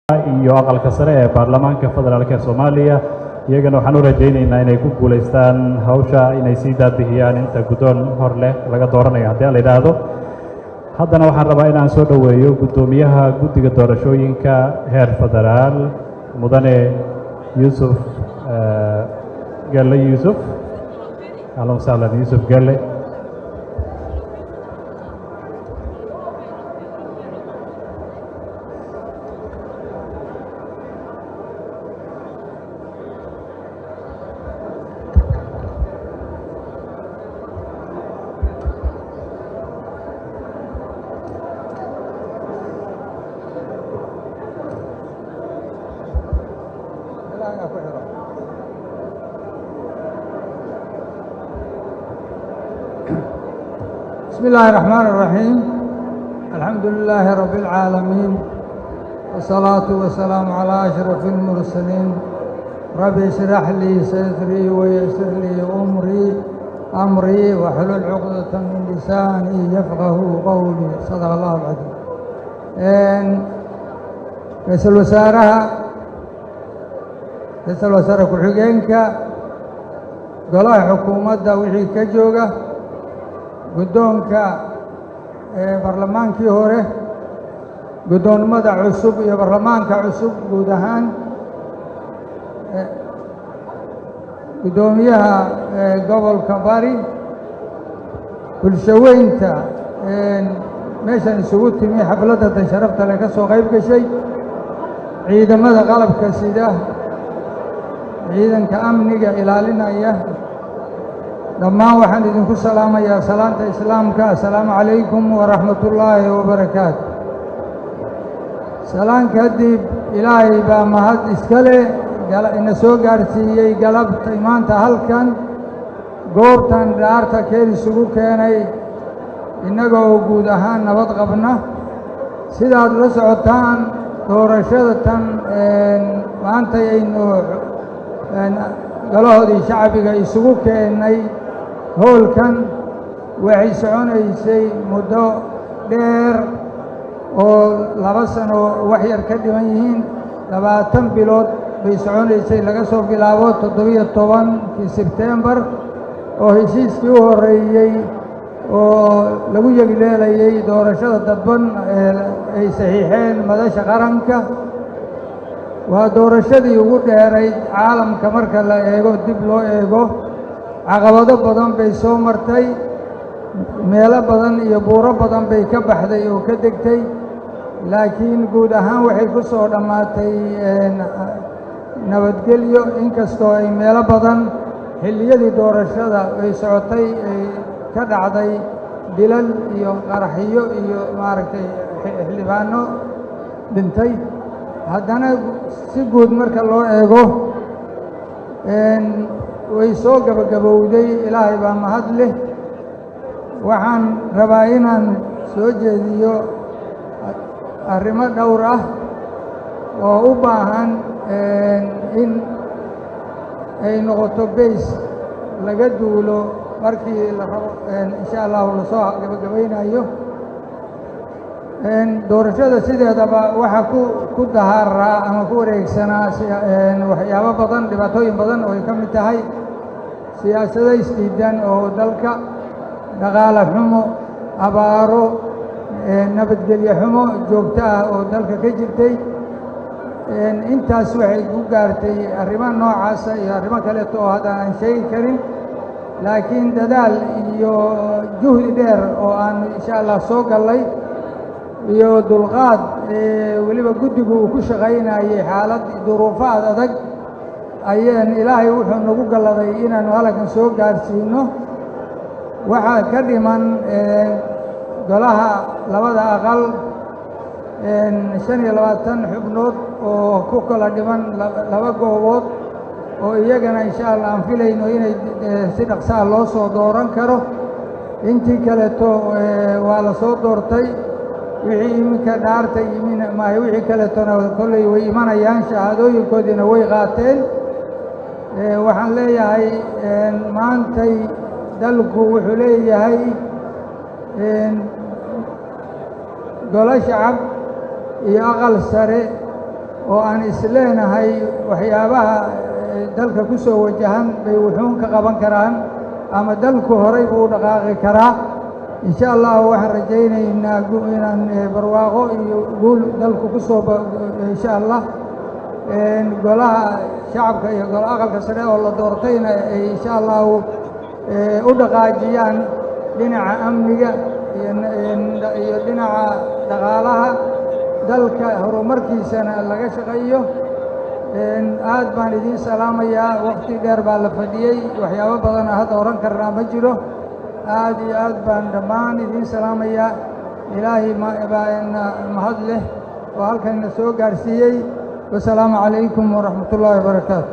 iyo aqalka sare ee baarlamaanka federaalka Soomaaliya iyagana waxaan u rajaynaynaa inay ku guuleystaan hawsha inay sii daabihiyaan inta guddoon hor leh laga dooranayo haddii la yiraahdo. Haddana waxaan rabaa inaan soo dhaweeyo guddoomiyaha guddiga doorashooyinka heer federaal mudane Yusuf Galle Yusuf. Ahlan wa sahlan Yusuf Galle. بسم الله الرحمن الرحيم. الحمد لله رب العالمين والصلاة والسلام على أشرف المرسلين. ربي اشرح لي صدري ويسر لي أمري واحلل عقدة من لساني يفقه قولي. صدق الله العظيم. رئيس الوزراء ku-xigeenka golaha xukuumadda wixii ka jooga guddoonka baarlamaankii hore guddoonnimada cusub iyo baarlamaanka cusub guud ahaan guddoomiyaha gobolka bari bulshaweynta meeshan isugu timi xafladda tan sharafta leh ka soo qayb gashay ciidamada qalabka sida ciidanka amniga ilaalinaya dhammaan waxaan idinku salaamayaa salaanta islaamka. assalaamu calaykum waraxmatullaahi wabarakaatu. salaan kadib ilaahay baa mahad iska leh ina soo gaarsiiyey galabta maanta halkan goobtan dhaarta keel isugu keenay innagoo guud ahaan nabad qabna. sidaad la socotaan doorashada tan maanta aynu golahoodii shacbiga isugu keennay howlkan waxay soconaysay muddo dheer oo 2 sano wax yar ka dhiman yihiin 20 bilood bay soconaysay laga soo bilaabo 17 Sebtembar oo heshiiskii u horeeyey oo lagu yegileelayay doorashada dadban ay saxiixeen madasha qaranka. waa doorashadii ugu dheerayd caalamka marka la eego dib loo eego caqabado badan bay soo martay meelo badan iyo buuro badan bay ka baxday oo ka degtay laakiin guud ahaan waxay ku soo dhammaatay nabadgelyo inkastoo ay meelo badan xilliyadii doorashada ay socotay ay ka dhacday dilal iyo qaraxyo iyo maaragtay xildhibaano dhintay. haddana si guud marka loo eego way soo gabagabowday. ilaahay baa mahad leh. waxaan rabaa inaan soo jeediyo arrimo dhowr ah oo u baahan in ay noqoto bays laga duulo markii la rabo insha allahu lasoo gabagabaynayo. doorashada sideedaba waxaa ku dahaaraa ama ku wareegsanaa waxyaabo badan dhibaatooyin badan oo ay ka mid tahay siyaasado isdiidan oo dalka dhaqaale xumo abaaro nabadgelyo xumo joogto ah oo dalka ka jirtay. intaas waxay ku gaartay arrimo noocaasa iyo arrimo kaleeto oo hadda aan sheegi karin laakiin dadaal iyo juhdi dheer oo aan insha allah soo gallay iyo dulqaad weliba guddigu uu ku shaqaynayay xaalad duruufaad adag ayaan ilaahay wuxuu nagu galladay inaannu halkan soo gaarsiino. waxaa ka dhiman golaha labada aqal 25 xubnood oo ku kala dhiman 2 goobood oo iyagana insha allah aan filayno inay si dhaqsaa loo soo dooran karo. intii kaleeto waa la soo doortay. wixii iminka dhaarta yimin maayo wixii kaleetona kolley way imanayaan shahaadooyinkoodiina way qaateen. waxaan leeyahay maantay dalku wuxuu leeyahay golo shacab iyo aqal sare oo aan isleenahay waxyaabaha dalka ku soo wajahan bay wuxuun ka qaban karaan ama dalku horay buu u dhaqaaqi karaa in sha allah waxaan rajaynaynaa inaan barwaaqo iyo guul dalku ku soo in sha allah golaha shacabka iyo golaha aqalka sare oo la doortayna ay in sha allah u dhaqaajiyaan dhinaca amniga iyo dhinaca dhaqaalaha dalka horumarkiisana laga shaqeeyo aad baan idiin salaamayaa waqti dheer baa la fadhiyey waxyaabo badan hadda oran karnaa ma jiro aad iyo aad baan dhammaan idiin salaamayaa ilaahay baana mahad leh oo halkana soo gaarsiiyey wasalaamu calaykum waraxmatullaahi wabarakaatu